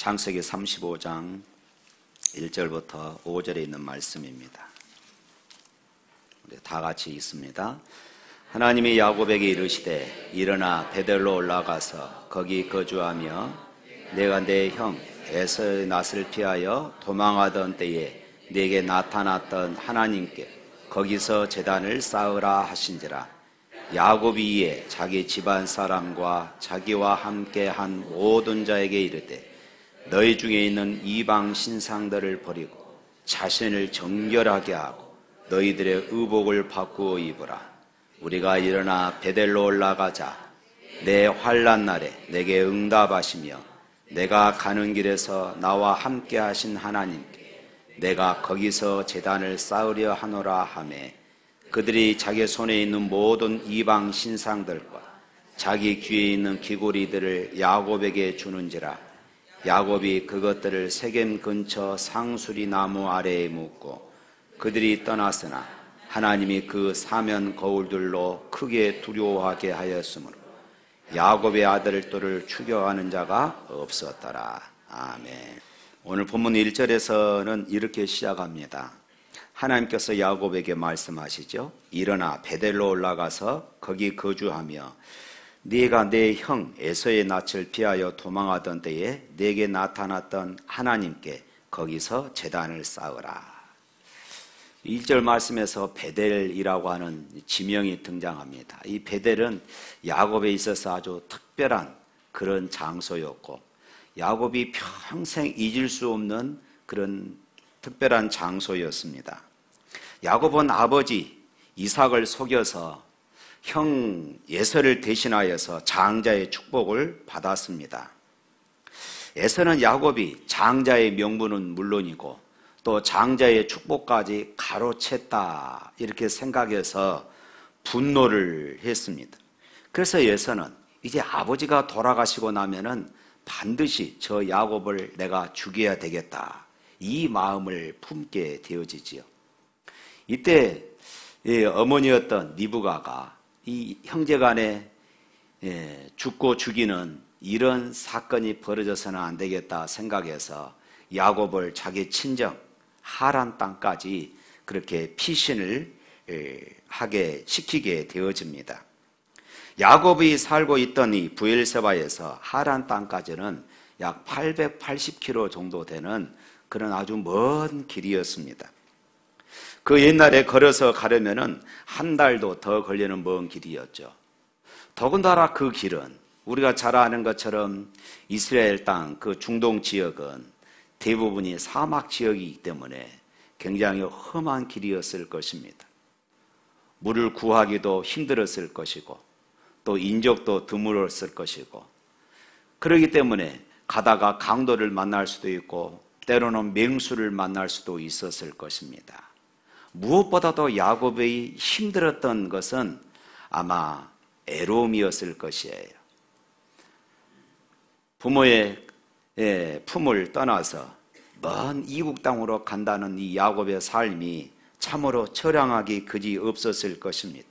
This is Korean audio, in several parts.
창세기 35장 1절부터 5절에 있는 말씀입니다. 우리 다 같이 읽습니다. 하나님이 야곱에게 이르시되 일어나 베델로 올라가서 거기 거주하며 내가 내 형 에서의 낯을 피하여 도망하던 때에 내게 나타났던 하나님께 거기서 제단을 쌓으라 하신지라. 야곱이 이에 자기 집안 사람과 자기와 함께 한 모든 자에게 이르되 너희 중에 있는 이방 신상들을 버리고 자신을 정결하게 하고 너희들의 의복을 바꾸어 입으라. 우리가 일어나 베델로 올라가자. 내 환난 날에 내게 응답하시며 내가 가는 길에서 나와 함께 하신 하나님께 내가 거기서 제단을 쌓으려 하노라 하매 그들이 자기 손에 있는 모든 이방 신상들과 자기 귀에 있는 귀고리들을 야곱에게 주는지라. 야곱이 그것들을 세겜 근처 상수리 나무 아래에 묻고 그들이 떠났으나 하나님이 그 사면 거울들로 크게 두려워하게 하였으므로 야곱의 아들들을 추격하는 자가 없었더라. 아멘. 오늘 본문 1절에서는 이렇게 시작합니다. 하나님께서 야곱에게 말씀하시죠. 일어나 베델로 올라가서 거기 거주하며 네가 내 형 에서의 낯을 피하여 도망하던 때에 내게 나타났던 하나님께 거기서 제단을 쌓으라. 1절 말씀에서 베델이라고 하는 지명이 등장합니다. 이 베델은 야곱에 있어서 아주 특별한 그런 장소였고 야곱이 평생 잊을 수 없는 그런 특별한 장소였습니다. 야곱은 아버지 이삭을 속여서 형 에서를 대신하여서 장자의 축복을 받았습니다. 에서는 야곱이 장자의 명분은 물론이고 또 장자의 축복까지 가로챘다 이렇게 생각해서 분노를 했습니다. 그래서 에서는 이제 아버지가 돌아가시고 나면은 반드시 저 야곱을 내가 죽여야 되겠다 이 마음을 품게 되어지지요. 이때 어머니였던 리브가가 이 형제간에 죽고 죽이는 이런 사건이 벌어져서는 안 되겠다 생각해서 야곱을 자기 친정 하란 땅까지 그렇게 피신을 하게 시키게 되어집니다. 야곱이 살고 있던 이 브엘세바에서 하란 땅까지는 약 880km 정도 되는 그런 아주 먼 길이었습니다. 그 옛날에 걸어서 가려면은 한 달도 더 걸리는 먼 길이었죠. 더군다나 그 길은 우리가 잘 아는 것처럼 이스라엘 땅 그 중동 지역은 대부분이 사막 지역이기 때문에 굉장히 험한 길이었을 것입니다. 물을 구하기도 힘들었을 것이고 또 인적도 드물었을 것이고 그렇기 때문에 가다가 강도를 만날 수도 있고 때로는 맹수를 만날 수도 있었을 것입니다. 무엇보다도 야곱이 힘들었던 것은 아마 애로움이었을 것이에요. 부모의 품을 떠나서 먼 이국 땅으로 간다는 이 야곱의 삶이 참으로 처량하기 그지 없었을 것입니다.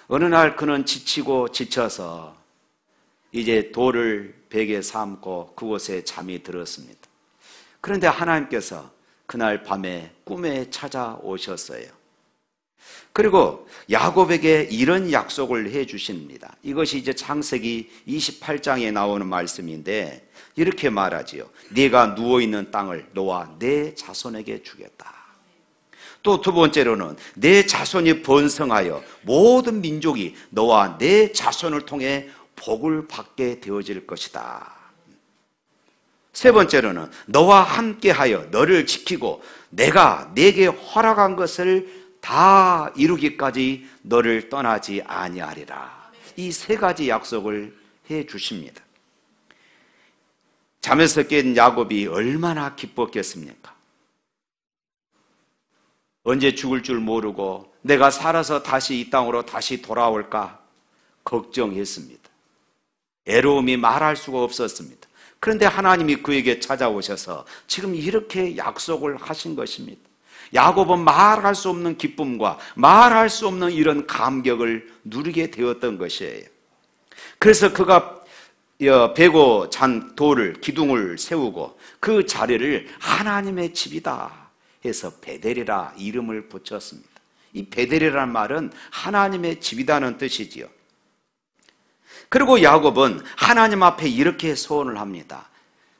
어느 날 그는 지치고 지쳐서 이제 돌을 베개 삼고 그곳에 잠이 들었습니다. 그런데 하나님께서 그날 밤에 꿈에 찾아오셨어요. 그리고 야곱에게 이런 약속을 해 주십니다. 이것이 이제 창세기 28장에 나오는 말씀인데 이렇게 말하지요. 네가 누워있는 땅을 너와 내 자손에게 주겠다. 또 두 번째로는 내 자손이 번성하여 모든 민족이 너와 내 자손을 통해 복을 받게 되어질 것이다. 세 번째로는 너와 함께하여 너를 지키고 내가 네게 허락한 것을 다 이루기까지 너를 떠나지 아니하리라. 이 세 가지 약속을 해 주십니다. 잠에서 깬 야곱이 얼마나 기뻤겠습니까? 언제 죽을 줄 모르고 내가 살아서 다시 이 땅으로 다시 돌아올까 걱정했습니다. 애로움이 말할 수가 없었습니다. 그런데 하나님이 그에게 찾아오셔서 지금 이렇게 약속을 하신 것입니다. 야곱은 말할 수 없는 기쁨과 말할 수 없는 이런 감격을 누리게 되었던 것이에요. 그래서 그가 베고 잔 돌을, 기둥을 세우고 그 자리를 하나님의 집이다 해서 베델이라 이름을 붙였습니다. 이 베델이라는 말은 하나님의 집이라는 뜻이지요. 그리고 야곱은 하나님 앞에 이렇게 소원을 합니다.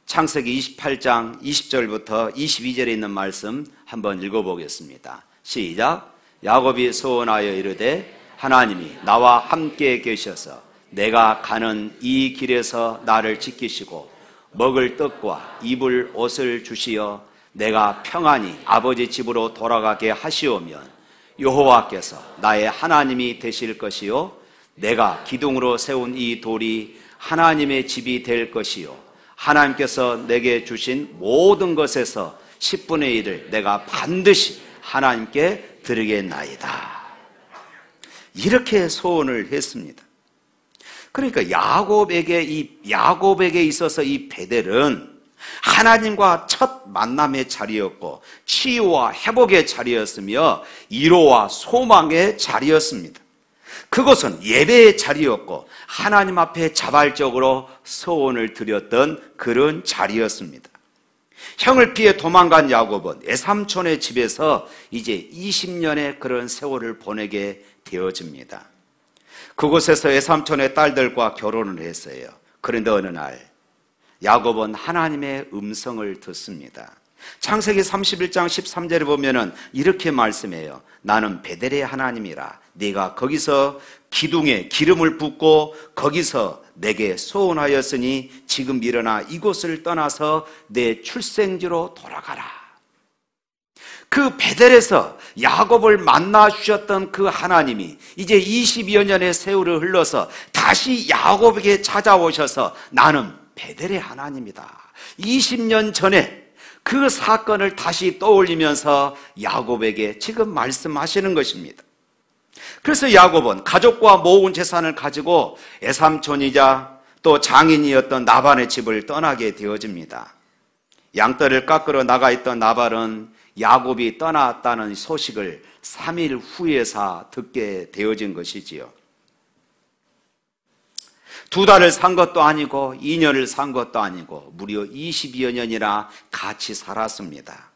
창세기 28장 20절부터 22절에 있는 말씀 한번 읽어보겠습니다. 시작. 야곱이 소원하여 이르되 하나님이 나와 함께 계셔서 내가 가는 이 길에서 나를 지키시고 먹을 떡과 입을 옷을 주시어 내가 평안히 아버지 집으로 돌아가게 하시오면 여호와께서 나의 하나님이 되실 것이요 내가 기둥으로 세운 이 돌이 하나님의 집이 될 것이요 하나님께서 내게 주신 모든 것에서 10분의 1을 내가 반드시 하나님께 드리겠나이다. 이렇게 소원을 했습니다. 그러니까 야곱에게 있어서 이 베델은 하나님과 첫 만남의 자리였고 치유와 회복의 자리였으며 위로와 소망의 자리였습니다. 그것은 예배의 자리였고 하나님 앞에 자발적으로 소원을 드렸던 그런 자리였습니다. 형을 피해 도망간 야곱은 외삼촌의 집에서 이제 20년의 그런 세월을 보내게 되어집니다. 그곳에서 외삼촌의 딸들과 결혼을 했어요. 그런데 어느 날 야곱은 하나님의 음성을 듣습니다. 창세기 31장 13절에 보면은 이렇게 말씀해요. 나는 베델의 하나님이라. 네가 거기서 기둥에 기름을 붓고 거기서 내게 소원하였으니 지금 일어나 이곳을 떠나서 내 출생지로 돌아가라. 그 베델에서 야곱을 만나 주셨던 그 하나님이 이제 20여 년의 세월을 흘러서 다시 야곱에게 찾아오셔서 나는 베델의 하나님이다. 20년 전에 그 사건을 다시 떠올리면서 야곱에게 지금 말씀하시는 것입니다. 그래서 야곱은 가족과 모은 재산을 가지고 외삼촌이자 또 장인이었던 나반의 집을 떠나게 되어집니다. 양떼를 깎으러 나가 있던 나발은 야곱이 떠났다는 소식을 3일 후에서 듣게 되어진 것이지요. 2달을 산 것도 아니고 2년을 산 것도 아니고 무려 20여 년이나 같이 살았습니다.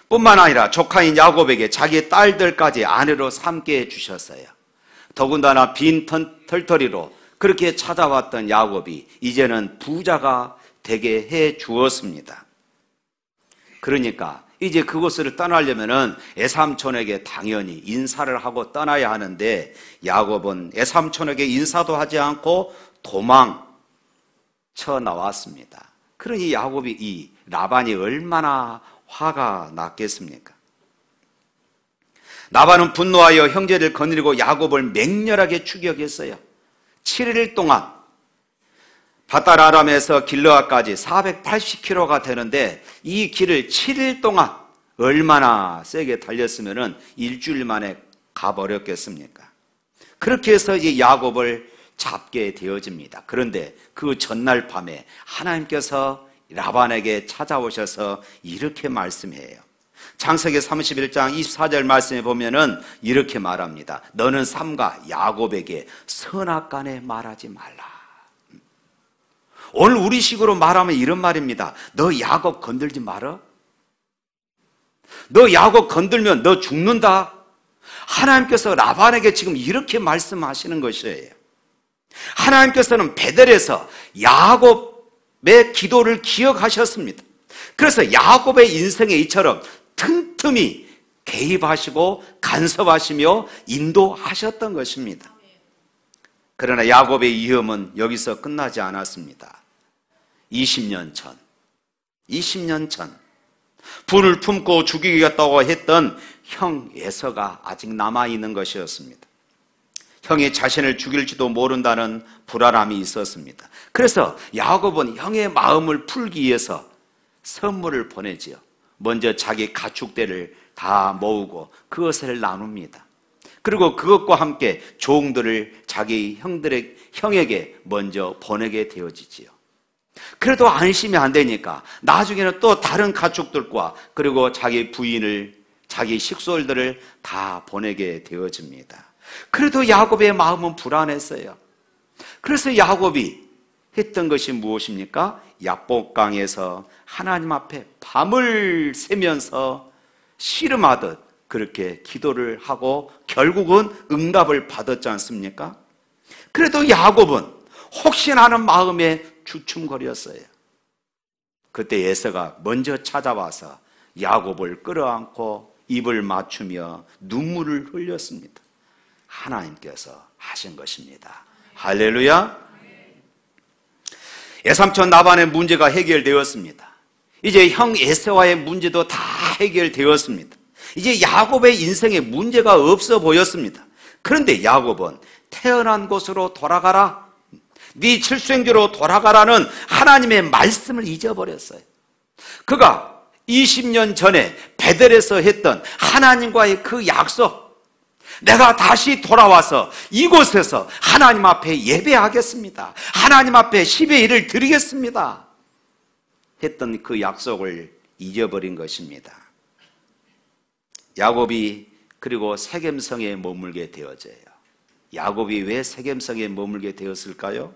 뿐만 아니라 조카인 야곱에게 자기 딸들까지 아내로 삼게 해주셨어요. 더군다나 빈 털터리로 그렇게 찾아왔던 야곱이 이제는 부자가 되게 해 주었습니다. 그러니까 이제 그곳을 떠나려면은 외삼촌에게 당연히 인사를 하고 떠나야 하는데 야곱은 외삼촌에게 인사도 하지 않고 도망쳐 나왔습니다. 그러니 야곱이 이 라반이 얼마나 화가 났겠습니까? 라반은 분노하여 형제를 거느리고 야곱을 맹렬하게 추격했어요. 7일 동안 바달 아람에서 길르앗까지 480km가 되는데 이 길을 7일 동안 얼마나 세게 달렸으면 일주일 만에 가버렸겠습니까? 그렇게 해서 이제 야곱을 잡게 되어집니다. 그런데 그 전날 밤에 하나님께서 라반에게 찾아오셔서 이렇게 말씀해요. 창세기 31장 24절 말씀에 보면은 이렇게 말합니다. 너는 삼가 야곱에게 선악간에 말하지 말라. 오늘 우리식으로 말하면 이런 말입니다. 너 야곱 건들지 마라. 너 야곱 건들면 너 죽는다. 하나님께서 라반에게 지금 이렇게 말씀하시는 것이에요. 하나님께서는 베델에서 야곱의 기도를 기억하셨습니다. 그래서 야곱의 인생에 이처럼 틈틈이 개입하시고 간섭하시며 인도하셨던 것입니다. 그러나 야곱의 위험은 여기서 끝나지 않았습니다. 20년 전 불을 품고 죽이겠다고 했던 형 에서가 아직 남아있는 것이었습니다. 형이 자신을 죽일지도 모른다는 불안함이 있었습니다. 그래서 야곱은 형의 마음을 풀기 위해서 선물을 보내지요. 먼저 자기 가축대를 다 모으고 그것을 나눕니다. 그리고 그것과 함께 종들을 자기 형에게 먼저 보내게 되어지지요. 그래도 안심이 안 되니까 나중에는 또 다른 가축들과 그리고 자기 부인을, 자기 식솔들을 다 보내게 되어집니다. 그래도 야곱의 마음은 불안했어요. 그래서 야곱이 했던 것이 무엇입니까? 야복강에서 하나님 앞에 밤을 새면서 씨름하듯 그렇게 기도를 하고 결국은 응답을 받았지 않습니까? 그래도 야곱은 혹시나 하는 마음에 주춤거렸어요. 그때 에서가 먼저 찾아와서 야곱을 끌어안고 입을 맞추며 눈물을 흘렸습니다. 하나님께서 하신 것입니다. 할렐루야. 외삼촌 라반의 문제가 해결되었습니다. 이제 형 에서와의 문제도 다 해결되었습니다. 이제 야곱의 인생에 문제가 없어 보였습니다. 그런데 야곱은 태어난 곳으로 돌아가라, 네 칠수행지로 돌아가라는 하나님의 말씀을 잊어버렸어요. 그가 20년 전에 베델에서 했던 하나님과의 그 약속, 내가 다시 돌아와서 이곳에서 하나님 앞에 예배하겠습니다, 하나님 앞에 10의 1을 드리겠습니다 했던 그 약속을 잊어버린 것입니다. 야곱이 그리고 세겜성에 머물게 되어져요. 야곱이 왜 세겜성에 머물게 되었을까요?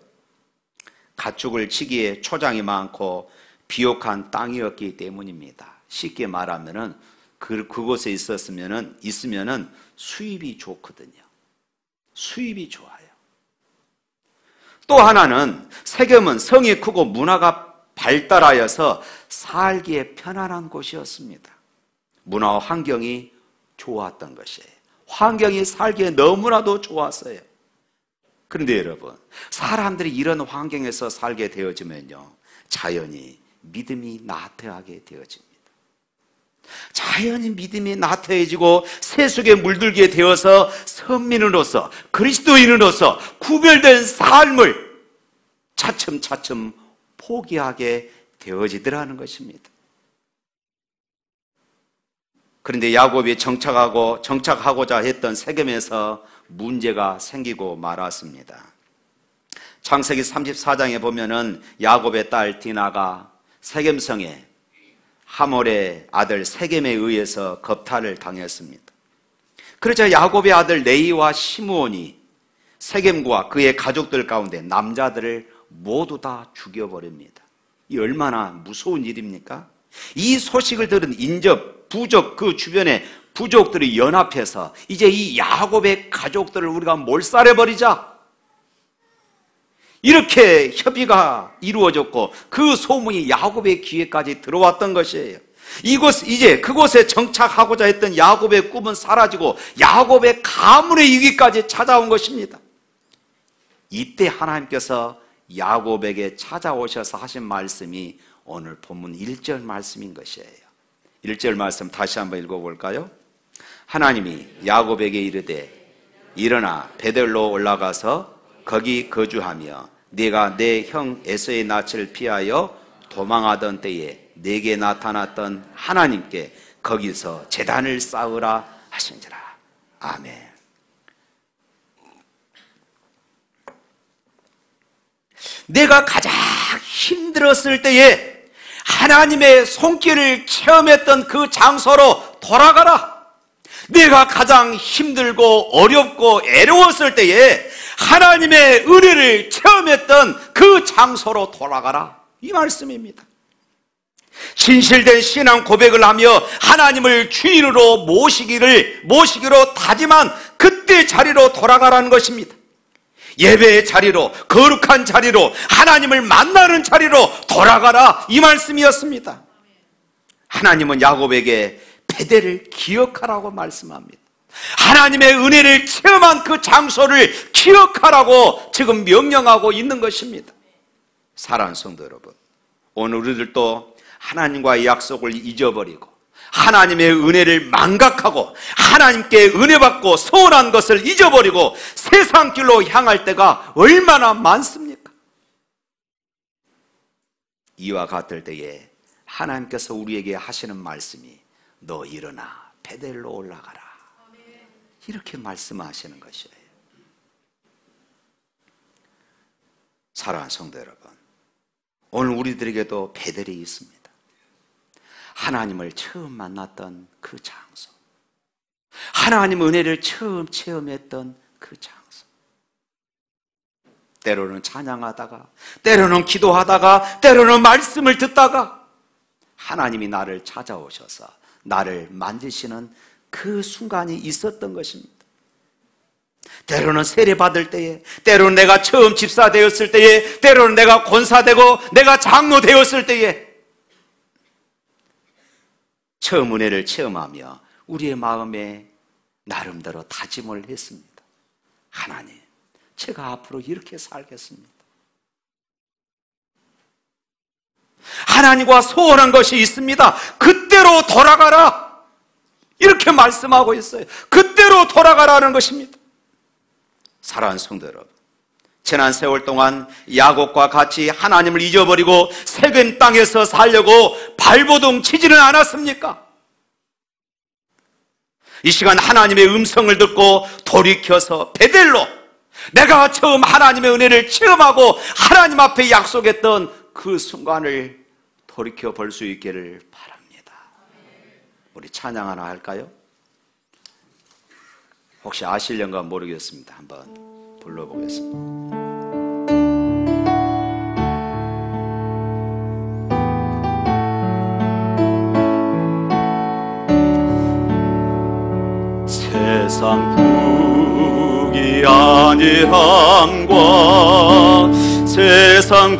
가축을 치기에 초장이 많고 비옥한 땅이었기 때문입니다. 쉽게 말하면은 그곳에 있으면은 수입이 좋거든요. 수입이 좋아요. 또 하나는 세겜은 성이 크고 문화가 발달하여서 살기에 편안한 곳이었습니다. 문화와 환경이 좋았던 것이에요. 환경이 살기에 너무나도 좋았어요. 그런데 여러분, 사람들이 이런 환경에서 살게 되어지면요, 자연히 믿음이 나태하게 되어집니다. 자연히 믿음이 나태해지고 세속에 물들게 되어서 선민으로서, 그리스도인으로서 구별된 삶을 차츰차츰 포기하게 되어지더라는 것입니다. 그런데 야곱이 정착하고자 했던 세겜에서 문제가 생기고 말았습니다. 창세기 34장에 보면은 야곱의 딸 디나가 세겜성에 하몰의 아들 세겜에 의해서 겁탈을 당했습니다. 그러자 야곱의 아들 레이와 시므온이 세겜과 그의 가족들 가운데 남자들을 모두 다 죽여버립니다. 이 얼마나 무서운 일입니까? 이 소식을 들은 인접, 부족, 그 주변의 부족들이 연합해서 이제 이 야곱의 가족들을 우리가 몰살해버리자, 이렇게 협의가 이루어졌고 그 소문이 야곱의 귀에까지 들어왔던 것이에요. 이제 그곳에 정착하고자 했던 야곱의 꿈은 사라지고 야곱의 가문의 위기까지 찾아온 것입니다. 이때 하나님께서 야곱에게 찾아오셔서 하신 말씀이 오늘 본문 1절 말씀인 것이에요. 1절 말씀 다시 한번 읽어볼까요? 하나님이 야곱에게 이르되 일어나 베델로 올라가서 거기 거주하며 네가 내 형 에서의 낯을 피하여 도망하던 때에 네게 나타났던 하나님께 거기서 제단을 쌓으라 하신지라. 아멘. 내가 가장 힘들었을 때에 하나님의 손길을 체험했던 그 장소로 돌아가라. 내가 가장 힘들고 어렵고 애로웠을 때에 하나님의 은혜를 체험했던 그 장소로 돌아가라, 이 말씀입니다. 진실된 신앙 고백을 하며 하나님을 주인으로 모시기로 다짐한 그때 자리로 돌아가라는 것입니다. 예배의 자리로, 거룩한 자리로, 하나님을 만나는 자리로 돌아가라, 이 말씀이었습니다. 하나님은 야곱에게 베델을 기억하라고 말씀합니다. 하나님의 은혜를 체험한 그 장소를 기억하라고 지금 명령하고 있는 것입니다. 사랑하는 성도 여러분, 오늘 우리들도 하나님과의 약속을 잊어버리고 하나님의 은혜를 망각하고 하나님께 은혜 받고 서운한 것을 잊어버리고 세상 길로 향할 때가 얼마나 많습니까? 이와 같을 때에 하나님께서 우리에게 하시는 말씀이 너 일어나 베델로 올라가라, 이렇게 말씀하시는 것이에요. 사랑하는 성도 여러분, 오늘 우리들에게도 베델이 있습니다. 하나님을 처음 만났던 그 장소, 하나님 은혜를 처음 체험했던 그 장소. 때로는 찬양하다가, 때로는 기도하다가, 때로는 말씀을 듣다가 하나님이 나를 찾아오셔서 나를 만드시는 그 순간이 있었던 것입니다. 때로는 세례받을 때에, 때로는 내가 처음 집사 되었을 때에, 때로는 내가 권사되고 내가 장로 되었을 때에 처음 은혜를 체험하며 우리의 마음에 나름대로 다짐을 했습니다. 하나님, 제가 앞으로 이렇게 살겠습니다. 하나님과 소원한 것이 있습니다. 그때로 돌아가라, 이렇게 말씀하고 있어요. 그때로 돌아가라는 것입니다. 사랑하는 성도 여러분, 지난 세월 동안 야곱과 같이 하나님을 잊어버리고 세겜 땅에서 살려고 발버둥 치지는 않았습니까? 이 시간 하나님의 음성을 듣고 돌이켜서 베델로, 내가 처음 하나님의 은혜를 체험하고 하나님 앞에 약속했던 그 순간을 돌이켜 볼 수 있기를 바랍니다. 우리 찬양 하나 할까요? 혹시 아실런가 모르겠습니다. 한번 불러보겠습니다. 세상 국이 아니함과 세상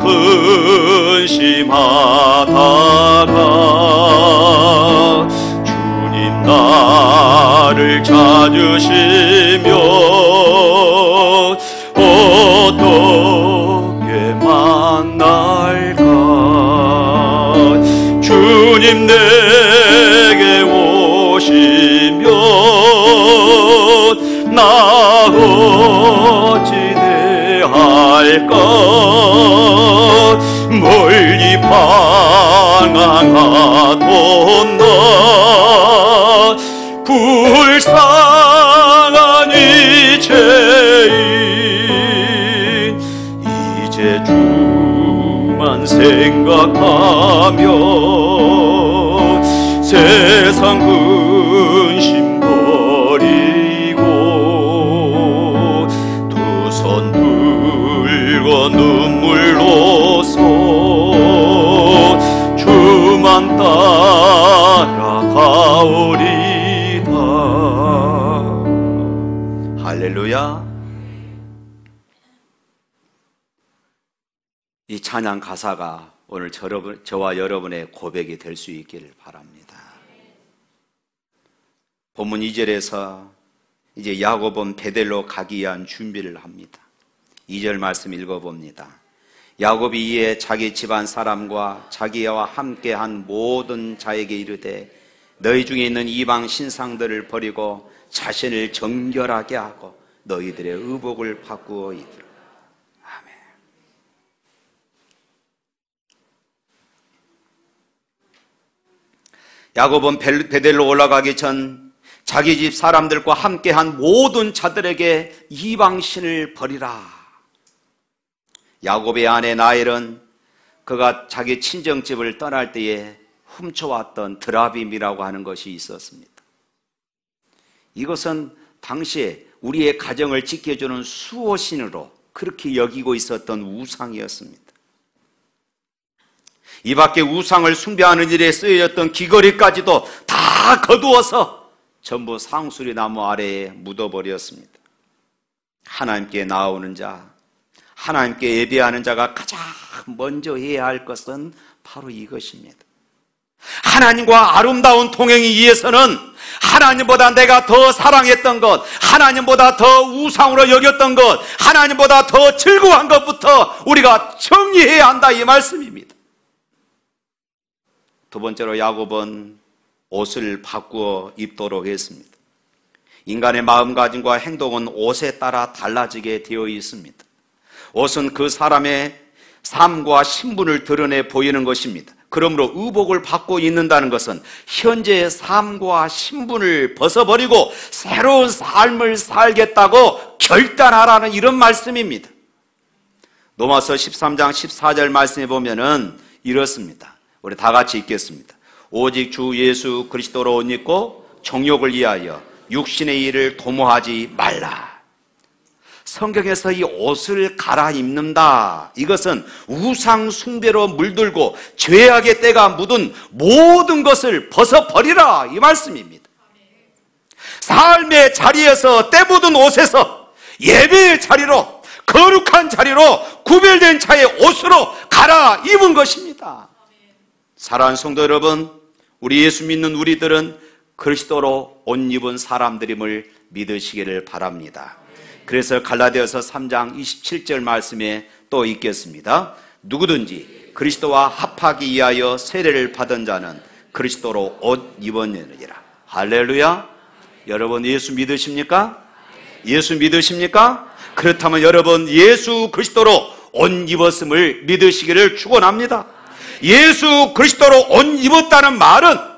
근심하다가 주님 나를 찾으시며 어떻게 만날까? 주님 내게 오시면 나 어찌 대할까? 멀리 방황하던 나 불쌍한 이체인 이제 주만 생각하며 세상 근심 버리고 두 손 들고 눈물로써 주만 따라가오리다. 할렐루야. 이 찬양 가사가 오늘 저와 여러분의 고백이 될 수 있기를 바랍니다. 본문 2절에서 이제 야곱은 베델로 가기 위한 준비를 합니다. 2절 말씀 읽어봅니다. 야곱이 이에 자기 집안 사람과 자기와 함께한 모든 자에게 이르되 너희 중에 있는 이방 신상들을 버리고 자신을 정결하게 하고 너희들의 의복을 바꾸어 입으라. 아멘. 야곱은 베델로 올라가기 전 자기 집 사람들과 함께한 모든 자들에게 이방신을 버리라. 야곱의 아내 라헬은 그가 자기 친정집을 떠날 때에 훔쳐왔던 드라빔이라고 하는 것이 있었습니다. 이것은 당시에 우리의 가정을 지켜주는 수호신으로 그렇게 여기고 있었던 우상이었습니다. 이 밖에 우상을 숭배하는 일에 쓰여졌던 귀걸이까지도 다 거두어서 전부 상수리 나무 아래에 묻어버렸습니다. 하나님께 나아오는 자, 하나님께 예배하는 자가 가장 먼저 해야 할 것은 바로 이것입니다. 하나님과 아름다운 통행이 위해서는 하나님보다 내가 더 사랑했던 것, 하나님보다 더 우상으로 여겼던 것, 하나님보다 더 즐거운 것부터 우리가 정리해야 한다, 이 말씀입니다. 두 번째로 야곱은 옷을 바꾸어 입도록 했습니다. 인간의 마음가짐과 행동은 옷에 따라 달라지게 되어 있습니다. 옷은 그 사람의 삶과 신분을 드러내 보이는 것입니다. 그러므로 의복을 받고 있는다는 것은 현재의 삶과 신분을 벗어버리고 새로운 삶을 살겠다고 결단하라는 이런 말씀입니다. 로마서 13장 14절 말씀에 보면은 이렇습니다. 우리 다 같이 읽겠습니다. 오직 주 예수 그리스도로 옷 입고 정욕을 위하여 육신의 일을 도모하지 말라. 성경에서 이 옷을 갈아입는다, 이것은 우상 숭배로 물들고 죄악의 때가 묻은 모든 것을 벗어버리라, 이 말씀입니다. 삶의 자리에서 때 묻은 옷에서 예배의 자리로, 거룩한 자리로 구별된 자의 옷으로 갈아입은 것입니다. 사랑하는 성도 여러분, 우리 예수 믿는 우리들은 그리스도로 옷 입은 사람들임을 믿으시기를 바랍니다. 그래서 갈라디아서 3장 27절 말씀에 또 읽겠습니다. 누구든지 그리스도와 합하기 위하여 세례를 받은 자는 그리스도로 옷 입었느니라. 할렐루야. 여러분 예수 믿으십니까? 예수 믿으십니까? 그렇다면 여러분 예수 그리스도로 옷 입었음을 믿으시기를 축원합니다. 예수 그리스도로 옷 입었다는 말은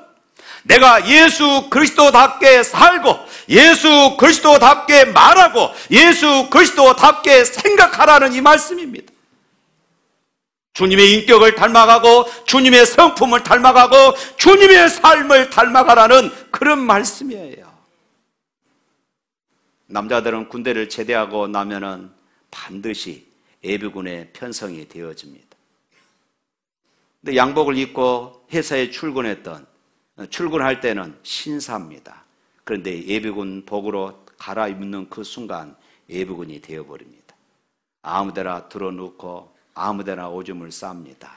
내가 예수 그리스도답게 살고 예수 그리스도답게 말하고 예수 그리스도답게 생각하라는 이 말씀입니다. 주님의 인격을 닮아가고 주님의 성품을 닮아가고 주님의 삶을 닮아가라는 그런 말씀이에요. 남자들은 군대를 제대하고 나면은 반드시 예비군에 편성이 되어집니다. 근데 양복을 입고 회사에 출근할 때는 신사입니다. 그런데 예비군 복으로 갈아입는 그 순간 예비군이 되어버립니다. 아무데나 들어놓고 아무데나 오줌을 쌉니다.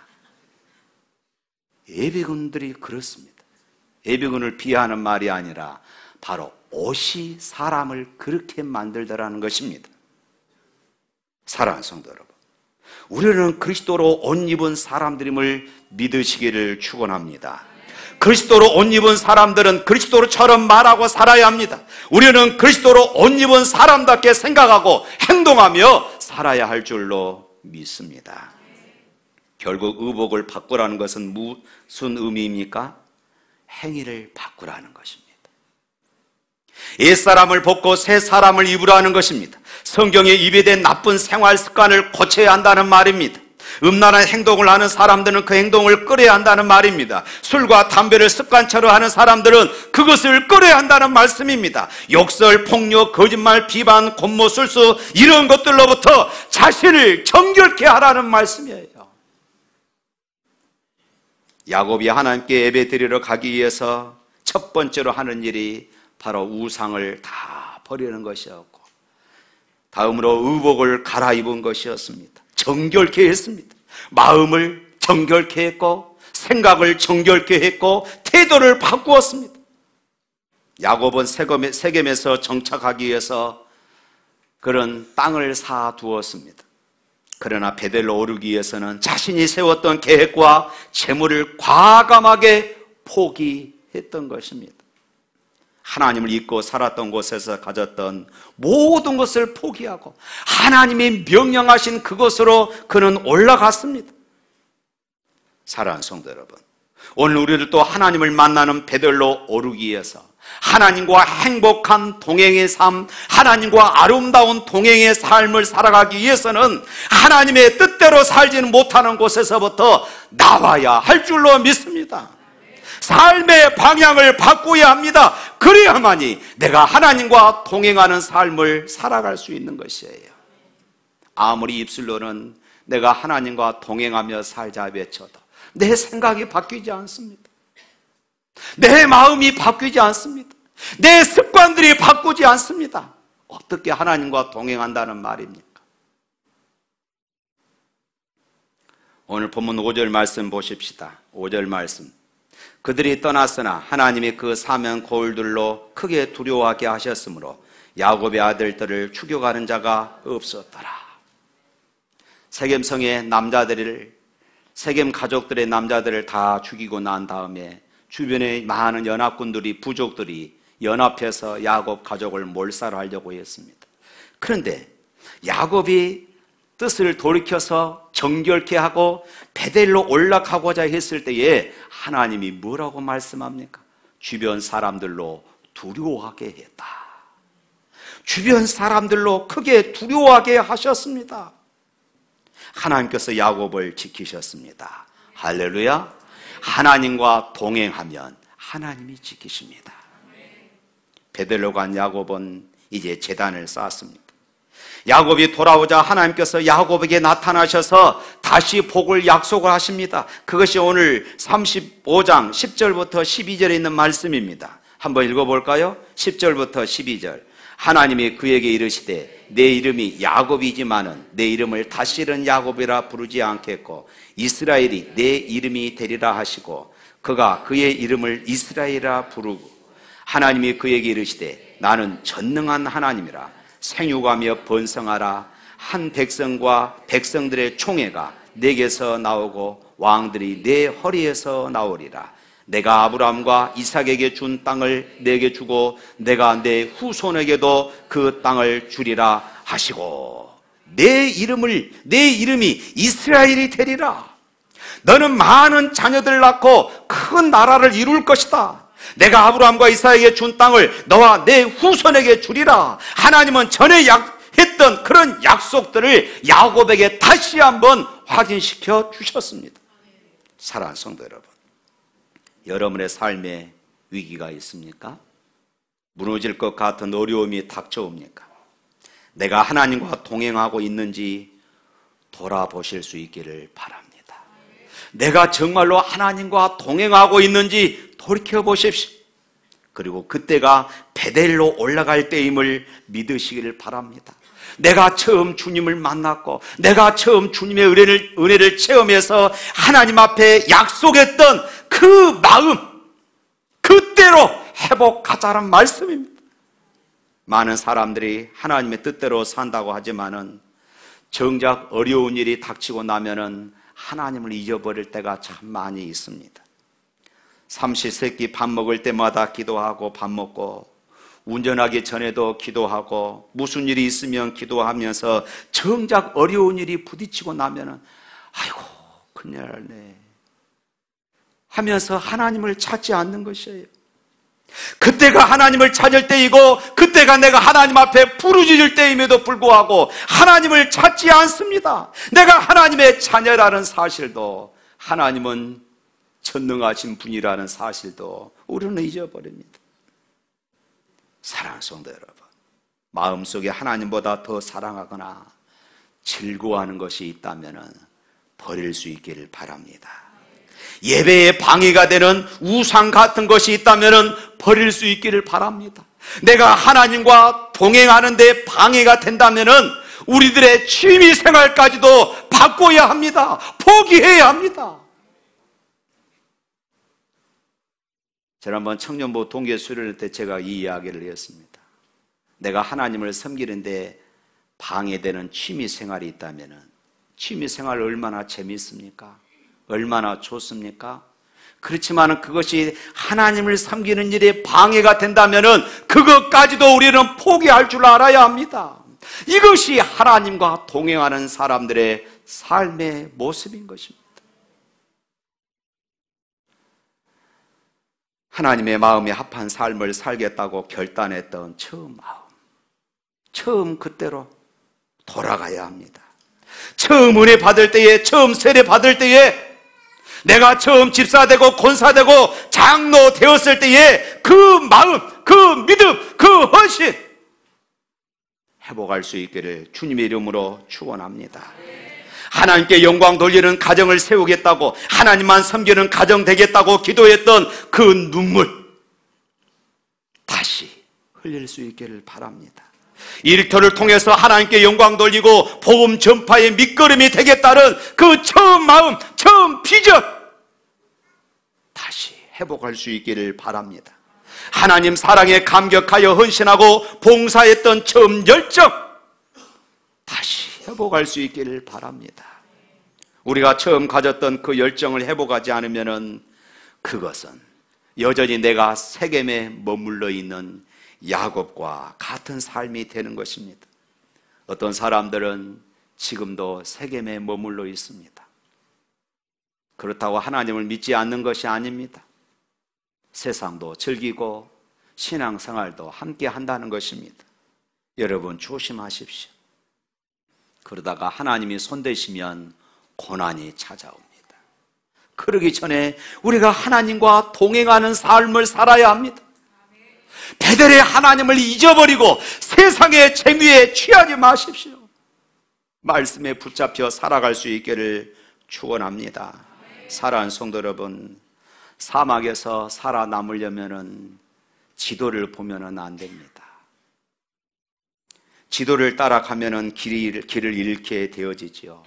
예비군들이 그렇습니다. 예비군을 비하하는 말이 아니라 바로 옷이 사람을 그렇게 만들더라는 것입니다. 사랑하는 성도 여러분, 우리는 그리스도로 옷 입은 사람들임을 믿으시기를 축원합니다. 그리스도로 옷 입은 사람들은 그리스도처럼 말하고 살아야 합니다. 우리는 그리스도로 옷 입은 사람답게 생각하고 행동하며 살아야 할 줄로 믿습니다. 결국 의복을 바꾸라는 것은 무슨 의미입니까? 행위를 바꾸라는 것입니다. 옛사람을 벗고 새 사람을 입으라는 것입니다. 성경에 입에된 나쁜 생활 습관을 고쳐야 한다는 말입니다. 음란한 행동을 하는 사람들은 그 행동을 끊어야 한다는 말입니다. 술과 담배를 습관처럼 하는 사람들은 그것을 끊어야 한다는 말씀입니다. 욕설, 폭력, 거짓말, 비방, 권모, 술수 이런 것들로부터 자신을 정결케 하라는 말씀이에요. 야곱이 하나님께 예배드리러 가기 위해서 첫 번째로 하는 일이 바로 우상을 다 버리는 것이었고, 다음으로 의복을 갈아입은 것이었습니다. 정결케 했습니다. 마음을 정결케 했고 생각을 정결케 했고 태도를 바꾸었습니다. 야곱은 세겜에서 정착하기 위해서 그런 땅을 사두었습니다. 그러나 베델로 오르기 위해서는 자신이 세웠던 계획과 재물을 과감하게 포기했던 것입니다. 하나님을 잊고 살았던 곳에서 가졌던 모든 것을 포기하고 하나님이 명령하신 그곳으로 그는 올라갔습니다. 사랑하는 성도 여러분, 오늘 우리들도 하나님을 만나는 베델로 오르기 위해서 하나님과 행복한 동행의 삶, 하나님과 아름다운 동행의 삶을 살아가기 위해서는 하나님의 뜻대로 살지는 못하는 곳에서부터 나와야 할 줄로 믿습니다. 삶의 방향을 바꿔야 합니다. 그래야만이 내가 하나님과 동행하는 삶을 살아갈 수 있는 것이에요. 아무리 입술로는 내가 하나님과 동행하며 살자 외쳐도 내 생각이 바뀌지 않습니다. 내 마음이 바뀌지 않습니다. 내 습관들이 바꾸지 않습니다. 어떻게 하나님과 동행한다는 말입니까? 오늘 본문 5절 말씀 보십시다. 5절 말씀. 그들이 떠났으나 하나님이 그 사면 거울들로 크게 두려워하게 하셨으므로 야곱의 아들들을 죽여가는 자가 없었더라. 세겜성의 남자들을, 세겜 가족들의 남자들을 다 죽이고 난 다음에 주변에 많은 연합군들이, 부족들이 연합해서 야곱 가족을 몰살하려고 했습니다. 그런데 야곱이 뜻을 돌이켜서 정결케 하고 베델로 올라가고자 했을 때에 하나님이 뭐라고 말씀합니까? 주변 사람들로 두려워하게 했다. 주변 사람들로 크게 두려워하게 하셨습니다. 하나님께서 야곱을 지키셨습니다. 할렐루야. 하나님과 동행하면 하나님이 지키십니다. 베델로 간 야곱은 이제 제단을 쌓았습니다. 야곱이 돌아오자 하나님께서 야곱에게 나타나셔서 다시 복을 약속을 하십니다. 그것이 오늘 35장 10절부터 12절에 있는 말씀입니다. 한번 읽어볼까요? 10절부터 12절. 하나님이 그에게 이르시되 내 이름이 야곱이지만은 내 이름을 다시는 야곱이라 부르지 않겠고 이스라엘이 내 이름이 되리라 하시고 그가 그의 이름을 이스라엘이라 부르고 하나님이 그에게 이르시되 나는 전능한 하나님이라 생육하며 번성하라. 한 백성과 백성들의 총회가 내게서 나오고 왕들이 내 허리에서 나오리라. 내가 아브라함과 이삭에게 준 땅을 내게 주고 내가 내 후손에게도 그 땅을 주리라 하시고 내 이름이 이스라엘이 되리라. 너는 많은 자녀들을 낳고 큰 나라를 이룰 것이다. 내가 아브라함과 이삭에게 준 땅을 너와 내 후손에게 주리라. 하나님은 전에 했던 그런 약속들을 야곱에게 다시 한번 확인시켜 주셨습니다. 사랑하는 성도 여러분, 여러분의 삶에 위기가 있습니까? 무너질 것 같은 어려움이 닥쳐옵니까? 내가 하나님과 동행하고 있는지 돌아보실 수 있기를 바랍니다. 내가 정말로 하나님과 동행하고 있는지 돌이켜보십시오. 그리고 그때가 베델로 올라갈 때임을 믿으시기를 바랍니다. 내가 처음 주님을 만났고 내가 처음 주님의 은혜를 체험해서 하나님 앞에 약속했던 그 마음 그때로 회복하자는 말씀입니다. 많은 사람들이 하나님의 뜻대로 산다고 하지만은 정작 어려운 일이 닥치고 나면은 하나님을 잊어버릴 때가 참 많이 있습니다. 삼시세끼 밥 먹을 때마다 기도하고 밥 먹고 운전하기 전에도 기도하고 무슨 일이 있으면 기도하면서 정작 어려운 일이 부딪히고 나면은 아이고 큰일 났네 하면서 하나님을 찾지 않는 것이에요. 그때가 하나님을 찾을 때이고 그때가 내가 하나님 앞에 부르짖을 때임에도 불구하고 하나님을 찾지 않습니다. 내가 하나님의 자녀라는 사실도 하나님은 전능하신 분이라는 사실도 우리는 잊어버립니다. 사랑하는 성도 여러분, 마음속에 하나님보다 더 사랑하거나 즐거워하는 것이 있다면 버릴 수 있기를 바랍니다. 예배에 방해가 되는 우상 같은 것이 있다면 버릴 수 있기를 바랍니다. 내가 하나님과 동행하는 데 방해가 된다면 우리들의 취미 생활까지도 바꿔야 합니다. 포기해야 합니다. 지난번 청년부 동계 수련회 때 제가 이 이야기를 했습니다. 내가 하나님을 섬기는데 방해되는 취미 생활이 있다면 취미 생활 얼마나 재미있습니까? 얼마나 좋습니까? 그렇지만 그것이 하나님을 섬기는 일에 방해가 된다면 그것까지도 우리는 포기할 줄 알아야 합니다. 이것이 하나님과 동행하는 사람들의 삶의 모습인 것입니다. 하나님의 마음에 합한 삶을 살겠다고 결단했던 처음 마음, 처음 그때로 돌아가야 합니다. 처음 은혜 받을 때에, 처음 세례 받을 때에, 내가 처음 집사되고 권사되고 장로 되었을 때에 그 마음, 그 믿음, 그 헌신 회복할 수 있기를 주님의 이름으로 축원합니다. 하나님께 영광 돌리는 가정을 세우겠다고, 하나님만 섬기는 가정 되겠다고 기도했던 그 눈물 다시 흘릴 수 있기를 바랍니다. 일터를 통해서 하나님께 영광 돌리고 복음 전파의 밑거름이 되겠다는 그 처음 마음, 처음 비전 다시 회복할 수 있기를 바랍니다. 하나님 사랑에 감격하여 헌신하고 봉사했던 처음 열정 다시 회복할 수 있기를 바랍니다. 우리가 처음 가졌던 그 열정을 회복하지 않으면 그것은 여전히 내가 세겜에 머물러 있는 야곱과 같은 삶이 되는 것입니다. 어떤 사람들은 지금도 세겜에 머물러 있습니다. 그렇다고 하나님을 믿지 않는 것이 아닙니다. 세상도 즐기고 신앙생활도 함께 한다는 것입니다. 여러분 조심하십시오. 그러다가 하나님이 손대시면 고난이 찾아옵니다. 그러기 전에 우리가 하나님과 동행하는 삶을 살아야 합니다. 베델의 하나님을 잊어버리고 세상의 재미에 취하지 마십시오. 말씀에 붙잡혀 살아갈 수 있기를 축원합니다. 사랑하는 성도 여러분, 사막에서 살아남으려면 지도를 보면 안 됩니다. 지도를 따라가면 길을 잃게 되어지지요.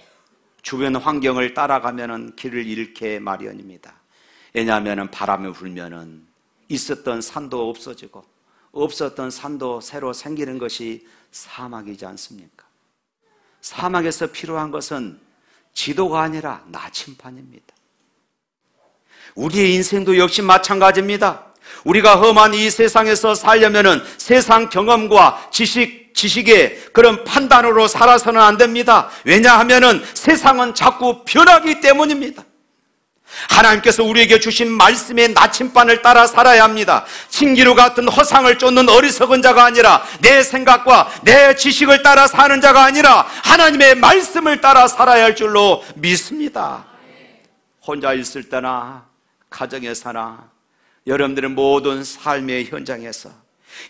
주변 환경을 따라가면 길을 잃게 마련입니다. 왜냐하면 바람이 불면 있었던 산도 없어지고 없었던 산도 새로 생기는 것이 사막이지 않습니까? 사막에서 필요한 것은 지도가 아니라 나침반입니다. 우리의 인생도 역시 마찬가지입니다. 우리가 험한 이 세상에서 살려면 세상 경험과 지식의 그런 판단으로 살아서는 안 됩니다. 왜냐하면 세상은 자꾸 변하기 때문입니다. 하나님께서 우리에게 주신 말씀의 나침반을 따라 살아야 합니다. 신기루 같은 허상을 쫓는 어리석은 자가 아니라 내 생각과 내 지식을 따라 사는 자가 아니라 하나님의 말씀을 따라 살아야 할 줄로 믿습니다. 혼자 있을 때나 가정에서나 여러분들은 모든 삶의 현장에서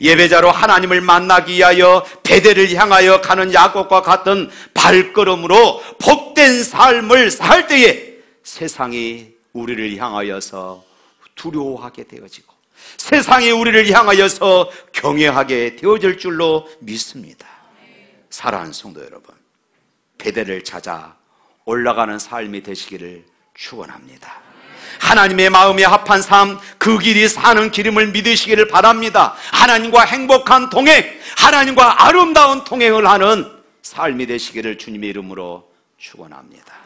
예배자로 하나님을 만나기 위하여 베델을 향하여 가는 야곱과 같은 발걸음으로 복된 삶을 살 때에 세상이 우리를 향하여서 두려워하게 되어지고 세상이 우리를 향하여서 경외하게 되어질 줄로 믿습니다. 사랑하는 성도 여러분, 베델을 찾아 올라가는 삶이 되시기를 축원합니다. 하나님의 마음에 합한 삶, 그 길이 사는 길임을 믿으시기를 바랍니다. 하나님과 행복한 동행, 하나님과 아름다운 동행을 하는 삶이 되시기를 주님의 이름으로 축원합니다.